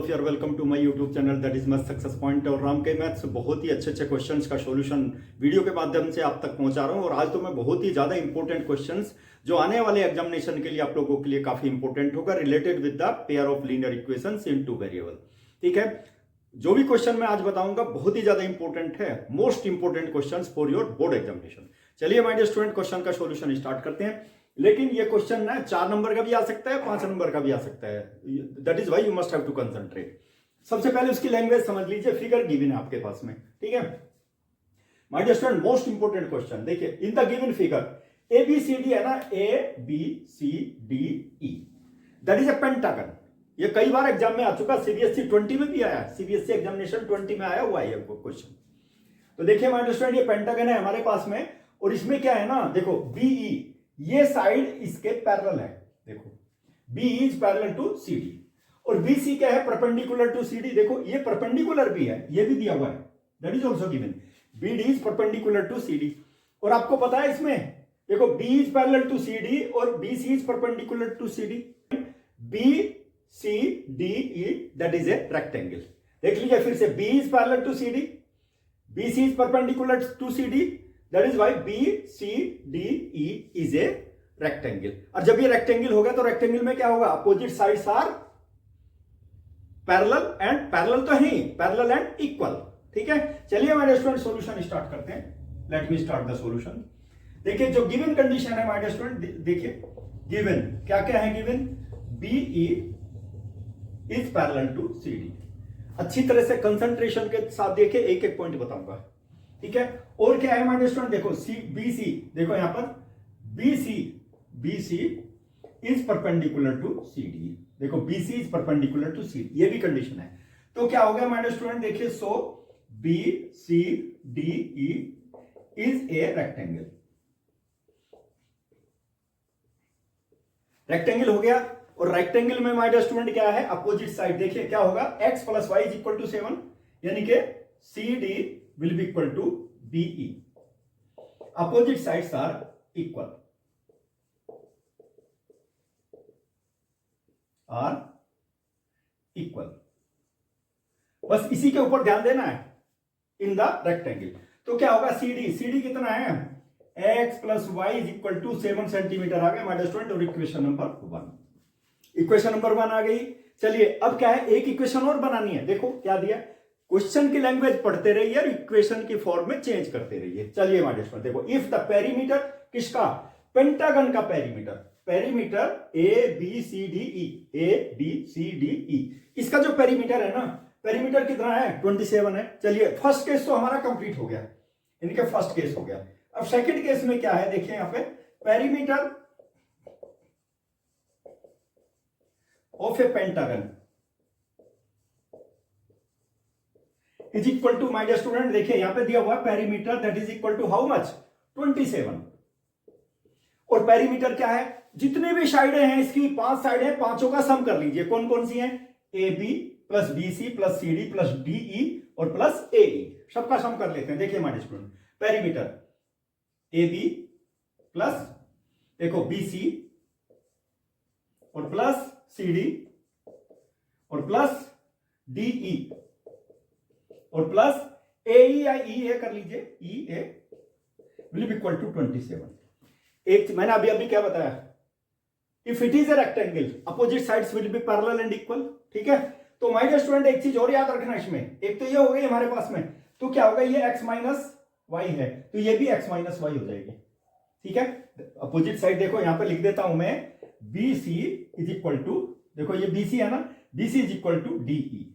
Of your welcome to my YouTube channel that is मस्त success point. और राम के maths बहुत ही अच्छे अच्छे क्वेश्चंस का सॉल्यूशन वीडियो के माध्यम से आप तक पहुंचा रहा हूं। और आज तो मैं बहुत ही ज्यादा इंपॉर्टेंट क्वेश्चंस जो आने वाले एग्जामिनेशन के लिए आप लोगों के लिए काफी इंपॉर्टेंट होगा related with the pair of linear equations in two variable. ठीक है, जो भी क्वेश्चन मैं आज बताऊंगा बहुत ही ज्यादा इंपॉर्टेंट है, most important question for your board examination. चलिए माय डियर स्टूडेंट, क्वेश्चन का सॉल्यूशन स्टार्ट करते हैं। लेकिन ये क्वेश्चन ना 4 नंबर का भी आ सकता है, 5 नंबर का भी आ सकता है। That is why you must have to concentrate. सबसे पहले उसकी लैंग्वेज समझ लीजिए। फिगर गिवन है आपके पास में, ठीक है my dear student. Most important question देखिए, in the given figure A B C D है ना, A B C D E, that is a pentagon. ये कई बार एग्जाम में आ चुका, सीबीएसई 20 में भी आया, सीबीएसई एग्जामिनेशन 20 में आया हुआ है ये क्वेश्चन। तो देखिए माय डियर स्टूडेंट, ये पेंटागन है हमारे पास में, और इसमें क्या है ना, देखो बीई ये साइड इसके पैरेलल है। देखो B is parallel to C D, और बी सी क्या है, परपेंडिकुलर टू सी डी। देखो ये परपेंडिकुलर भी है, ये भी दिया हुआ है, that is also given. B D is perpendicular to C D, और आपको पता है इसमें देखो B is parallel to C D और B C is perpendicular to C D. B C D E that is a rectangle. देख लीजिए फिर से, B is parallel to C D, B C is perpendicular to C D, that is why B C D E is a rectangle. और जब ये rectangle होगा तो rectangle में क्या होगा, opposite sides are parallel, and parallel तो है, पैरेलल एंड इक्वल। ठीक है, चलिए हमारे स्टूडेंट सॉल्यूशन स्टार्ट करते हैं। Let me start the solution. देखिए जो गिवन कंडीशन है हमारे स्टूडेंट, देखिए गिवन क्या क्या है, given B E is parallel to C D. अच्छी तरह से कंसंट्रेशन के साथ देखिए, एक एक पॉइंट बताऊंगा, ठीक है। और क्या है हमारे स्टूडेंट, देखो सी बी सी, देखो यहां पर B C is perpendicular to C D. देखो B C is perpendicular to C D, ये भी कंडीशन है। तो क्या हो गया हमारे स्टूडेंट, देखिए so B C D E is a rectangle. Rectangle हो गया, और रेक्टेंगल में हमारे स्टूडेंट क्या है, अपोजिट साइड। देखिए क्या होगा, x plus Y is equal to 7, यानी कि C D will be equal to B E. Opposite sides are equal, बस इसी के ऊपर ध्यान देना है, इन द रेक्टेंगल। तो क्या होगा, सी डी कितना है, x plus Y is equal to 7 centimetre आ गया हमारे स्टूडेंट। और इक्वेशन नंबर 1, इक्वेशन नंबर 1 आ गई। चलिए अब क्या है, एक इक्वेशन और बनानी है। देखो क्या दिया, क्वेश्चन की लैंग्वेज पढ़ते रहिए और इक्वेशन की फॉर्म में चेंज करते रहिए। चलिए हमारे स्टूडेंट देखो, इफ द पेरीमीटर किसका, पेंटागन का perimeter A B C D E, A B C D E, इसका जो पेरीमीटर है ना, पेरीमीटर कितना है, 27 है। चलिए फर्स्ट केस तो हमारा कंप्लीट हो गया, इनके फर्स्ट केस हो गया। अब सेकंड केस में क्या है, देखिए यहां पे perimeter of a pentagon is equal to, my dear student देखिए यहां पे दिया हुआ perimeter that is equal to how much, 27। और पेरीमीटर क्या है, जितने भी साइडें हैं इसकी 5 साइडें, पांचों का सम कर लीजिए। कौन कौन सी हैं, A B plus B C plus C D plus D E और प्लस ए ई, सबका सम कर लेते हैं। देखिए my dear student, perimeter A B plus देखो बी सी और प्लस सी डी और प्लस डी ई और प्लस ए ई या ई ए कर लीजिए, E A will be equal to 27। एक मैंने अभी क्या बताया, if it is a rectangle opposite sides will be parallel and equal. ठीक है, तो माय डियर स्टूडेंट एक चीज और याद रखना इसमें, एक तो ये हो गई हमारे पास में, तो क्या होगा, ये x माइनस वाई है, तो ये भी x माइनस वाई हो जाएगी। ठीक है, अपोजिट साइड देखो यहां पे लिख देता हूं मैं, B C is equal to, देखो ये बी सी है ना, B C is equal to D E,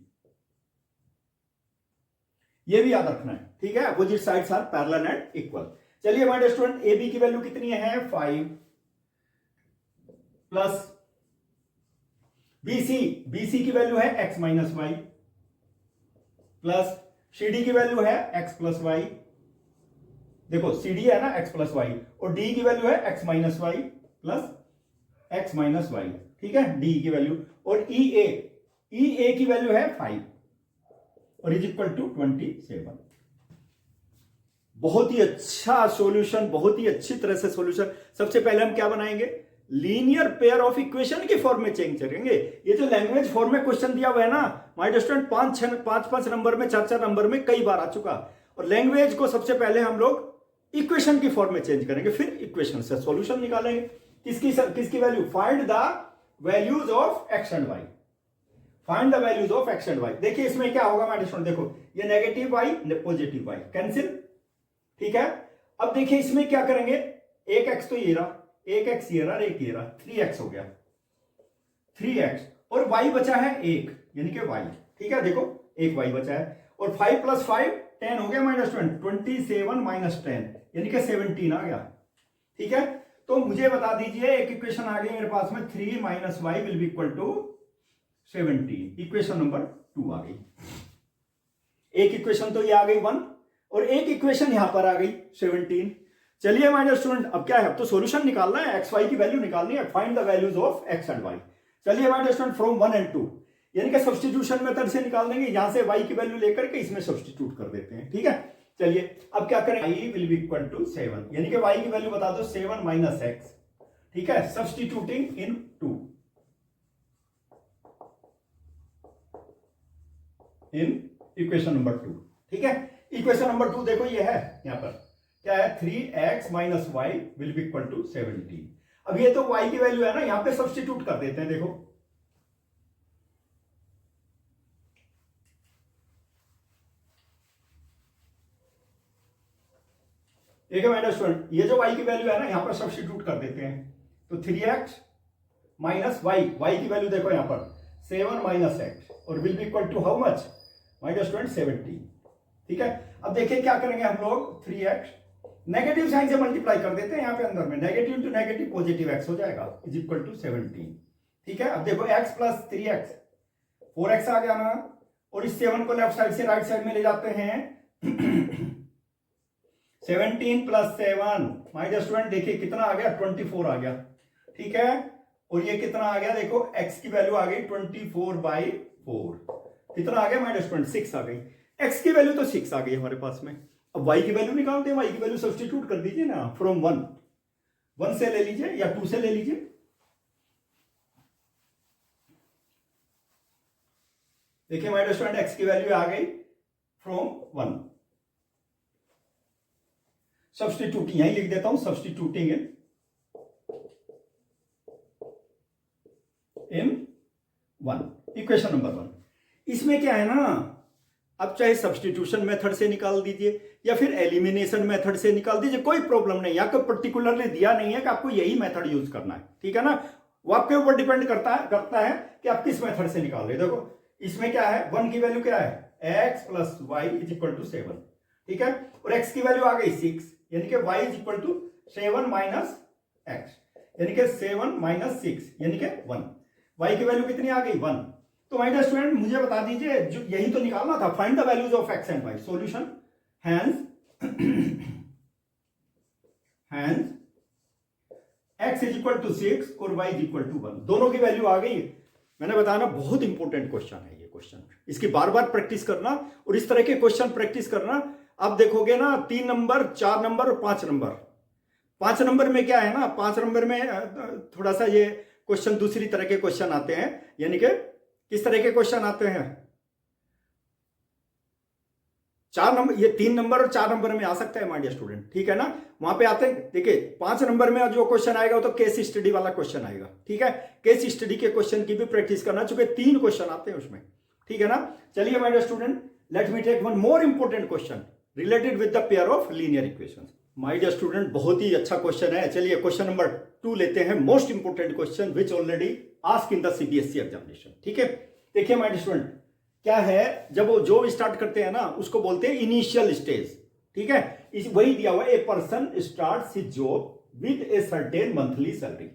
ये भी याद रखना है। ठीक है, opposite sides are parallel and equal. चलिए हमारे स्टूडेंट ए बी की वैल्यू कितनी है, 5 प्लस बी सी की वैल्यू है x minus Y plus C D की वैल्यू है x प्लस वाई। देखो सी डी है ना x प्लस वाई, और डी की वैल्यू है x minus Y plus x minus Y. ठीक है, डी की वैल्यू, और ई ए की वैल्यू है 5 और इज इक्वल टू 27। बहुत ही अच्छा सॉल्यूशन, बहुत ही अच्छी तरह से सॉल्यूशन। सबसे पहले हम क्या बनाएंगे, लीनियर पेयर ऑफ इक्वेशन की फॉर्म में चेंज करेंगे। ये जो लैंग्वेज फॉर्म में क्वेश्चन दिया हुआ है ना, माय स्टूडेंट 5 नंबर में, 4 नंबर में कई बार आ चुका। और लैंग्वेज को सबसे पहले हम लोग इक्वेशन की फॉर्म में चेंज करेंगे, फिर इक्वेशन से सॉल्यूशन निकालेंगे। किसकी value? Find the values of X and Y. Find the values of X and Y. देखिए इसमें क्या होगा माय स्टूडेंट, देखो ये negative Y positive Y cancel, ठीक है। अब देखिए इसमें क्या करेंगे, एक एक्स तो ये रहा, एक एक्स ये रहा, एक ये रहा, 3x हो गया, 3x, और y बचा है 1 यानी कि y, ठीक है। देखो एक y बचा है, और 5 + 5 10 हो गया माइनस 27 - 10 यानी कि 17 आ गया, ठीक है। तो मुझे बता दीजिए, एक इक्वेशन आ गई मेरे पास में, 3 - y will be equal to 17। Equation number 2 आ गई। एक इक्वेशन तो ये आ गई 1, और एक इक्वेशन यहां पर आ गई 17। चलिए माय स्टूडेंट, अब क्या है, अब तो सॉल्यूशन निकालना है, एक्स वाई की वैल्यू निकालनी है। Find the values of X and Y. चलिए माय स्टूडेंट फ्रॉम 1 and 2 यानी कि सब्स्टिट्यूशन मेथड से निकाल देंगे, यहां से वाई की वैल्यू लेकर के इसमें सब्स्टिट्यूट कर देते हैं, ठीक है। चलिए अब क्या करें, y will be equal to 7 यानी कि y की वैल्यू बता दो 7 - x, ठीक है। Substituting in 2 in equation number 2, ठीक है। इक्वेशन नंबर 2 देखो ये है, यहां पर क्या है, 3x - y will be equal to 17। अब ये तो y की वैल्यू है ना, यहां पे सब्स्टिट्यूट कर देते हैं। देखो ठीक है मेरे स्टूडेंट, ये जो y की वैल्यू है ना, यहां पर सब्स्टिट्यूट कर देते हैं। तो 3x - y की वैल्यू देखो यहां पर 7 - x, और will be equal to how much my student 17, ठीक है। अब देखिए क्या करेंगे हम लोग, 3x नेगेटिव साइन से मल्टीप्लाई कर देते हैं, यहां पे अंदर में negative into negative positive x हो जाएगा, इज इक्वल टू 17, ठीक है। अब देखो x + 3x 4x आ गया ना, और इस 7 को लेफ्ट साइड से राइट साइड में ले जाते हैं। 17 + 7 माय स्टूडेंट देखिए कितना आ गया, 24 आ गया, ठीक है। और ये कितना आ गया, देखो x की वैल्यू आ गई 24/4, कितना आ गया माय स्टूडेंट 6 आ गई। x की वैल्यू तो 6 आ गई हमारे पास में। अब y की वैल्यू निकालते हैं, y की वैल्यू सब्स्टिट्यूट कर दीजिए ना, फ्रॉम 1 से ले लीजिए या 2 से ले लीजिए। देखिए माय स्टूडेंट x की वैल्यू आ गई फ्रॉम 1, सब्स्टिट्यूट यहीं लिख देता हूं, सब्स्टिट्यूटिंग इन 1 इक्वेशन नंबर 1। इसमें क्या है ना, अब चाहे सब्स्टिट्यूशन मेथड से निकाल दीजिए या फिर एलिमिनेशन मेथड से निकाल दीजिए, कोई प्रॉब्लम नहीं। यहाँ को पर्टिकुलरली दिया नहीं है कि आपको यही मेथड यूज करना है, ठीक है ना। वो आपके ऊपर डिपेंड करता है कि आप किस मेथड से निकाल रहे। देखो इसमें क्या है, 1 की वैल्यू क्या है, x + y = 7, ठीक है। और x की वैल्यू आ गई 6 यानी कि y = 7 - x यानी कि 7 - 6 यानी कि 1। y की वैल्यू कितनी आ गई, 1। तो माय स्टूडेंट मुझे बता दीजिए, जो यही तो निकालना था, find the values of x and y। Solution hence x = 6 और y = 1, दोनों की वैल्यू आ गई। मैंने बताया बहुत इंपॉर्टेंट क्वेश्चन है ये क्वेश्चन, इसकी बार बार प्रैक्टिस करना, और इस तरह के क्वेश्चन प्रैक्टिस करना। आप देखोगे ना 3 नंबर, 4 नंबर और 5 नंबर। 5 नंबर में क्या है ना, 5 नंबर में थोड़ा सा ये क्वेश्चन दूसरी तरह के क्वेश्चन आते हैं, यानी कि किस तरह के क्वेश्चन आते हैं। 4 नंबर, ये 3 नंबर और 4 नंबर में आ सकता है माय डियर स्टूडेंट, ठीक है ना। वहां पे आते हैं, देखिए 5 नंबर में जो क्वेश्चन आएगा वो तो केस स्टडी वाला क्वेश्चन आएगा, ठीक है। केस स्टडी के क्वेश्चन की भी प्रैक्टिस करना, चूंकि 3 क्वेश्चन आते हैं उसमें, ठीक है ना। चलिए my dear student, let me take one more important question related with the pair of linear equations. My dear student बहुत ही अच्छा क्वेश्चन है। चलिए क्वेश्चन नंबर 2 लेते हैं, most important question which already ask in the CBSE examination, ठीक है। देखिए माय डियर स्टूडेंट क्या है, जब वो जॉब स्टार्ट करते हैं ना उसको बोलते हैं इनिशियल स्टेज, ठीक है। वही दिया हुआ, a person starts his job with a certain monthly salary.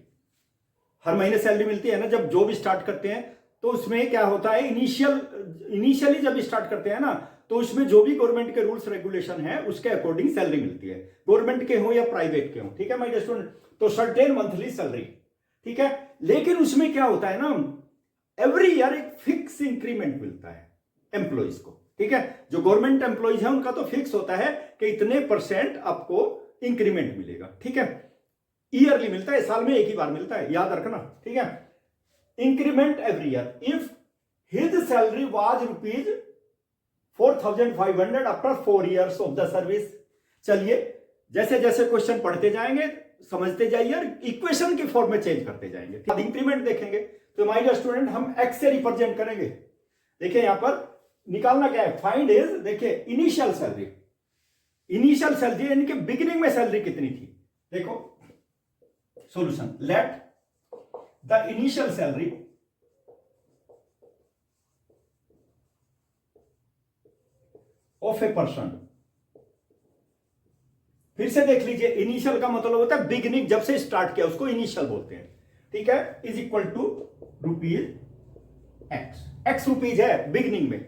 हर महीने सैलरी मिलती है ना जब जॉब स्टार्ट करते हैं, तो उसमें क्या होता है, इनिशियली जब स्टार्ट करते हैं ना, तो उसमें जो भी गवर्नमेंट के रूल्स रेगुलेशन है उसके अकॉर्डिंग सैलरी मिलती है, गवर्नमेंट के हो या प्राइवेट के हो, ठीक है माय डियर स्टूडेंट। तो सर्टेन मंथली सैलरी, ठीक है। लेकिन उसमें क्या होता है ना, एवरी ईयर एक फिक्स इंक्रीमेंट मिलता है एम्प्लॉइज को, ठीक है। जो गवर्नमेंट एम्प्लॉइज है उनका तो फिक्स होता है कि इतने % आपको इंक्रीमेंट मिलेगा, ठीक है। ईयरली मिलता है, साल में एक ही बार मिलता है, याद रखना, ठीक है। Increment every year if his salary was rupees 4,500 after 4 years of the service. चलिए जैसे जैसे क्वेश्चन पढ़ते जाएंगे समझते जाइए और इक्वेशन की फॉर्म में चेंज करते जाएंगे। अब इंक्रीमेंट देखेंगे तो माय डियर स्टूडेंट हम एक्स से रिप्रेजेंट करेंगे। देखिए यहां पर निकालना क्या है, फाइंड इज, देखिए इनिशियल सैलरी, इनिशियल सैलरी यानी कि बिगिनिंग में सैलरी कितनी थी। देखो solution, let the initial salary of a person, फिर से देख लीजिए इनिशियल का मतलब होता है बिगिनिंग, जब से स्टार्ट किया उसको इनिशियल बोलते हैं, ठीक है, is equal to rupees X, X rupees है बिगिनिंग में,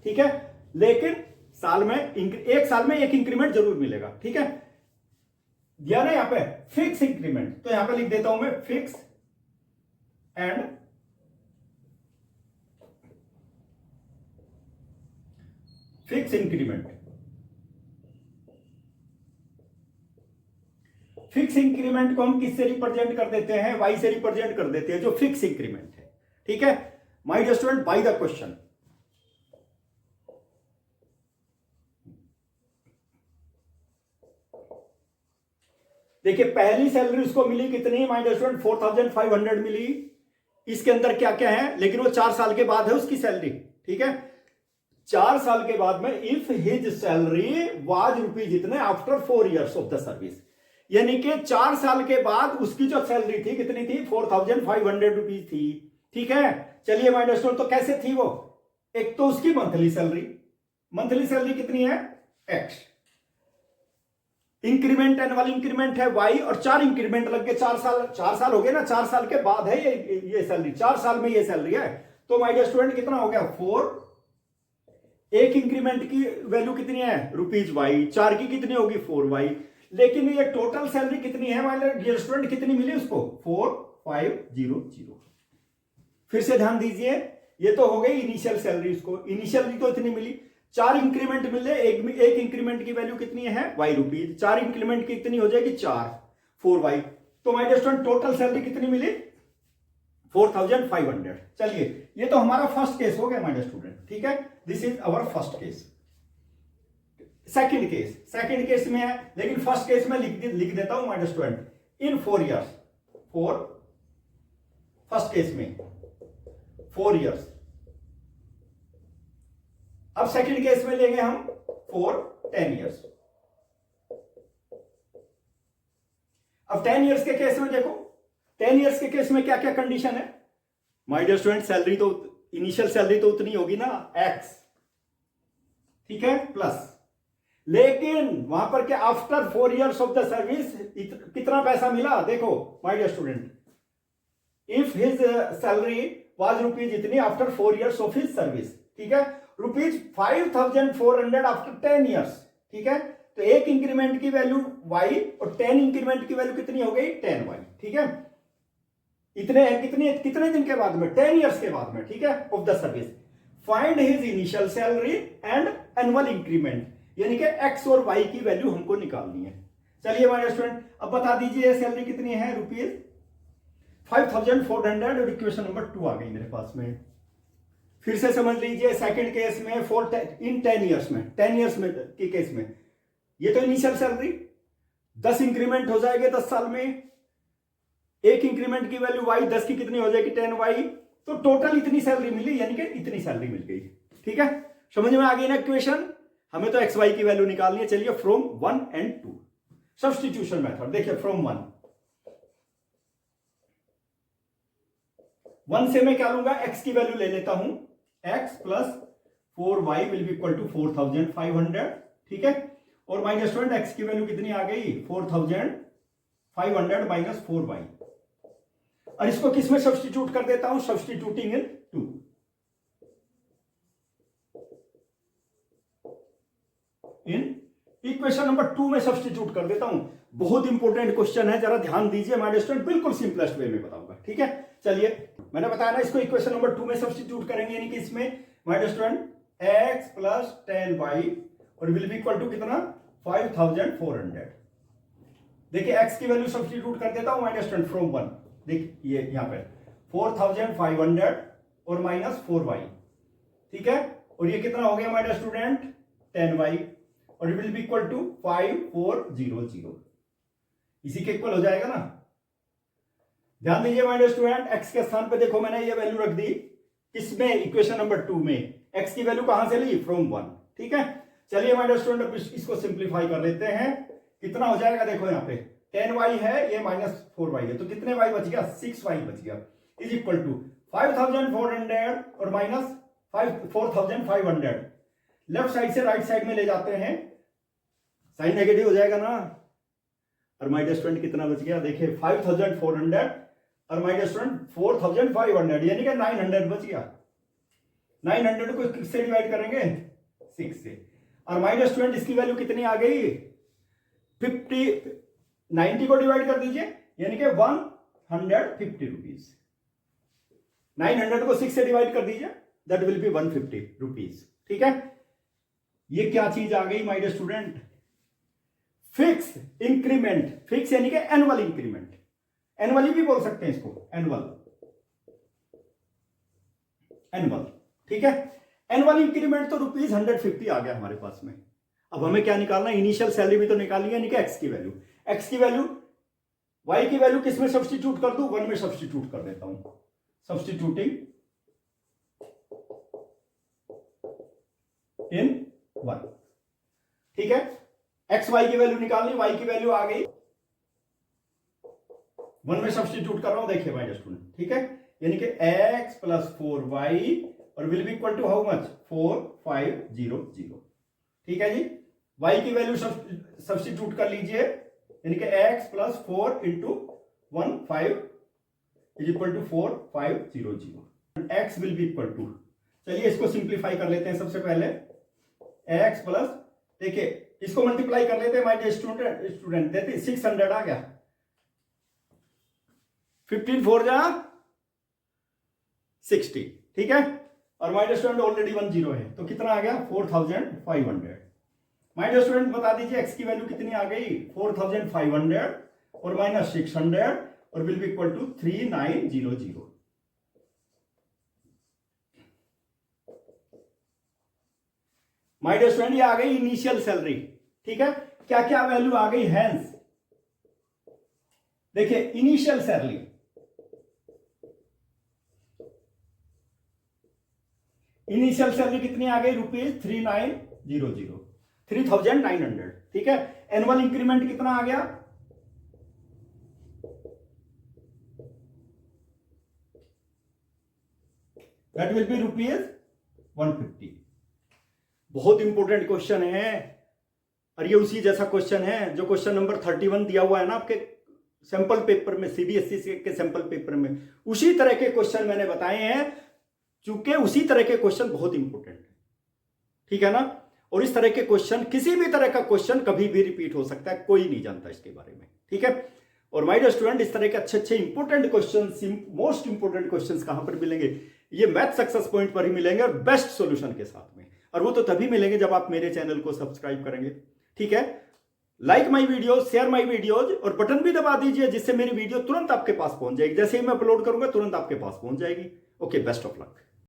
ठीक है, लेकिन साल में एक साल में एक इंक्रीमेंट जरूर मिलेगा, ठीक है, दिया ना यहां पे फिक्स इंक्रीमेंट, तो यहां पे लिख देता हूं मैं fix and fix increment. Fix increment को हम किससे रिप्रेजेंट कर देते हैं, वाई से रिप्रेजेंट कर देते हैं, जो फिक्स इंक्रीमेंट है, ठीक है my dear student. By the question, देखिए पहली सैलरी उसको मिली कितनी माय डियर स्टूडेंट, 4,500 मिली। इसके अंदर क्या क्या है, लेकिन वो 4 साल के बाद है उसकी सैलरी, ठीक है, 4 साल के बाद में if his salary was rupees इतने after 4 years of the service, यानी कि 4 साल के बाद उसकी जो सैलरी थी कितनी थी, 4,500 रुपीज थी, ठीक है। चलिए माय डियर स्टूडेंट, तो कैसे थी वो, एक तो उसकी मंथली सैलरी, मंथली सैलरी कितनी है एक्स, इंक्रीमेंट एनुअल इंक्रीमेंट है वाई, और 4 इंक्रीमेंट लग गए, 4 साल हो गए ना, 4 साल के बाद है ये सैलरी, 4 साल में ये सैलरी है, तो माय डियर स्टूडेंट कितना हो गया 4, एक इंक्रीमेंट की वैल्यू कितनी है रुपीज वाई, 4 की कितनी होगी 4y, लेकिन ये टोटल सैलरी कितनी है माय डियर स्टूडेंट, कितनी मिली उसको 4,500। फिर से ध्यान दीजिए, ये तो हो गई इनिशियल सैलरी, उसको इनिशियल तो इतनी मिली, 4 इंक्रीमेंट मिले, एक इंक्रीमेंट की वैल्यू कितनी है वाई रुपीज, 4 इंक्रीमेंट की कितनी हो जाएगी 4y, तो my dear student total salary कितनी मिली 4,500। चलिए ये तो हमारा फर्स्ट केस हो गया माय डियर स्टूडेंट, ठीक है, this is our first case. Second case में है, लेकिन फर्स्ट केस में लिख देता हूं my dear student in 4 years, first case में 4 years। अब सेकंड केस में लेंगे हम 10 years। अब 10 years के केस में देखो, 10 years के केस में क्या क्या कंडीशन है माय डियर स्टूडेंट, सैलरी तो इनिशियल सैलरी तो उतनी होगी ना एक्स, ठीक है, प्लस, लेकिन वहां पर क्या after 4 years of the service कितना पैसा मिला, देखो my dear student, if his salary was rupees इतनी after 4 years of his service, ठीक है, रुपीज 5,400 आफ्टर 10 years, ठीक है, तो एक इंक्रीमेंट की वैल्यू y और 10 इंक्रीमेंट की वैल्यू कितनी हो गई 10y, ठीक है, कितने दिन के बाद में 10 years के बाद में, ठीक है, of the service. Find his initial salary and annual increment, यानी कि x और y की वैल्यू हमको निकालनी है। चलिए माय स्टूडेंट, अब बता दीजिए सैलरी कितनी है रुपीज 5,400, और इक्वेशन नंबर 2 आ गई मेरे पास में। फिर से समझ लीजिए सेकंड केस में इन 10 years में, 10 years में के केस में ये तो इनिशियल सैलरी 10 इंक्रीमेंट हो जाएंगे 10 साल में, एक इंक्रीमेंट की वैल्यू y, 10 की कितनी हो जाएगी 10y, तो टोटल इतनी सैलरी मिली, यानी कि इतनी सैलरी मिल गई, ठीक है, समझ में आ गई ना इक्वेशन। हमें तो एक्स वाई की वैल्यू निकालनी है। चलिए फ्रॉम 1 and 2 सब्स्टिट्यूशन मेथड, देखिए फ्रॉम 1 से मैं क्या लूंगा, x की वैल्यू ले लेता हूं, x plus 4y will be equal to 4,500, ठीक है, और माय डियर स्टूडेंट x की वैल्यू कितनी आ गई 4,500 माइनस 4y, और इसको किस में सब्स्टिट्यूट कर देता हूं, substituting in 2, in equation number 2 में सब्स्टिट्यूट कर देता हूं। बहुत इंपॉर्टेंट क्वेश्चन है, जरा ध्यान दीजिए माय डियर स्टूडेंट, बिल्कुल सिंपलेस्ट वे में बताऊंगा, ठीक है। चलिए मैंने बताया ना, इसको इक्वेशन नंबर 2 में सब्स्टिट्यूट करेंगे, यानी कि इसमें my dear student x plus 10y और विल बी इक्वल टू कितना 5,400। देखिए x की वैल्यू सब्स्टिट्यूट कर देता हूं माय डियर स्टूडेंट फ्रॉम 1, देखिए ये यहां पे 4,500 और माइनस 4y, ठीक है, और ये कितना हो गया माय डियर स्टूडेंट 10y, और it will be equal to 5400, इसी के इक्वल हो जाएगा ना। ध्यान दीजिए माय डियर स्टूडेंट, x के स्थान पे देखो मैंने ये वैल्यू रख दी, किसमें, इक्वेशन नंबर 2 में। x की वैल्यू कहां से ली, फ्रॉम 1, ठीक है। चलिए माय डियर स्टूडेंट इसको सिंप्लीफाई कर लेते हैं, कितना हो जाएगा देखो यहाँ पे 10y है, ये -4y है, तो कितने y बच गया, 6y बच गया, इज इक्वल टू 5400 और माइनस 4500। लेफ्ट साइड से राइट साइड में ले जाते हैं, साइन नेगेटिव हो जाएगा ना, और माय डियर स्टूडेंट कितना बच गया, देखिए 5400 और माय डियर स्टूडेंट 4500, यानी कि 900 बच गया। 900 को किससे डिवाइड करेंगे, 6 से, और माय डियर स्टूडेंट इसकी वैल्यू कितनी आ गई, 90 को डिवाइड कर दीजिए, यानी कि 150 रुपीज। 900 को 6 से डिवाइड कर दीजिए, दैट विल बी 150 रुपीज, ठीक है। ये क्या चीज आ गई my dear student, fix increment, fix यानी कि एनुअल इंक्रीमेंट, एनुअली भी बोल सकते हैं इसको, एनुअल, ठीक है। एनुअल इंक्रीमेंट तो ₹150 आ गया हमारे पास में। अब हमें क्या निकालना है, इनिशियल सैलरी भी तो निकालनी है, यानी कि एक्स की वैल्यू, एक्स की वैल्यू, वाई की वैल्यू किस में सब्स्टिट्यूट कर दूं, 1 में सब्स्टिट्यूट कर देता हूं, सब्स्टिट्यूटिंग इन 1, ठीक है। एक्स वाई की वैल्यू निकालनी, वाई की वैल्यू आ गई, 1 में सब्स्टिट्यूट कर रहा हूं, देखिए माय डियर स्टूडेंट, ठीक है, यानी कि x + 4y और will be equal to how much, 4500, ठीक है जी। y की वैल्यू सब्स्टिट्यूट कर लीजिए, यानी कि x + 4 × 15 is equal to 4500, x will be equal to, चलिए इसको सिंप्लीफाई कर लेते हैं। सबसे पहले x प्लस, देखिए इसको मल्टीप्लाई कर लेते हैं माय डियर स्टूडेंट, देखिए 600 आ गया, 15 4 जा 60, ठीक है, और माय डियर स्टूडेंट ऑलरेडी 10 है, तो कितना आ गया 4500। माय डियर स्टूडेंट बता दीजिए x की वैल्यू कितनी आ गई, 4500 और माइनस 600 और will be equal to 3900। My dear student ये आ गई इनिशियल सैलरी, ठीक है। क्या क्या वैल्यू आ गई, हैंस देखिए इनिशियल सैलरी, इनिशियल सैलरी कितनी आ गई, ₹3900, 3900, ठीक है। एनुअल इंक्रीमेंट कितना आ गया, दैट विल बी ₹150। बहुत इंपॉर्टेंट क्वेश्चन है, और ये उसी जैसा क्वेश्चन है जो क्वेश्चन नंबर 31 दिया हुआ है ना आपके सैंपल पेपर में, सीबीएसई के सैंपल पेपर में, उसी तरह के क्वेश्चन मैंने बताए हैं, चूंकि उसी तरह के क्वेश्चन बहुत इंपॉर्टेंट है, ठीक है ना। और इस तरह के क्वेश्चन, किसी भी तरह का क्वेश्चन कभी भी रिपीट हो सकता है, कोई नहीं जानता इसके बारे में, ठीक है। और माय डियर स्टूडेंट इस तरह के अच्छे अच्छे important question, most important question कहां पर मिलेंगे, ये मैथ सक्सेस पॉइंट पर ही मिलेंगे, और बेस्ट सॉल्यूशन के साथ में, और वो तो तभी मिलेंगे जब आप मेरे चैनल को सब्सक्राइब करेंगे, ठीक है। Like my video, share my videos, और बटन भी दबा दीजिए जिससे मेरी वीडियो तुरंत आपके पास पहुंच जाएगी, जैसे ही मैं अपलोड करूंगा तुरंत आपके पास पहुंच जाएगी। Okay, best of luck.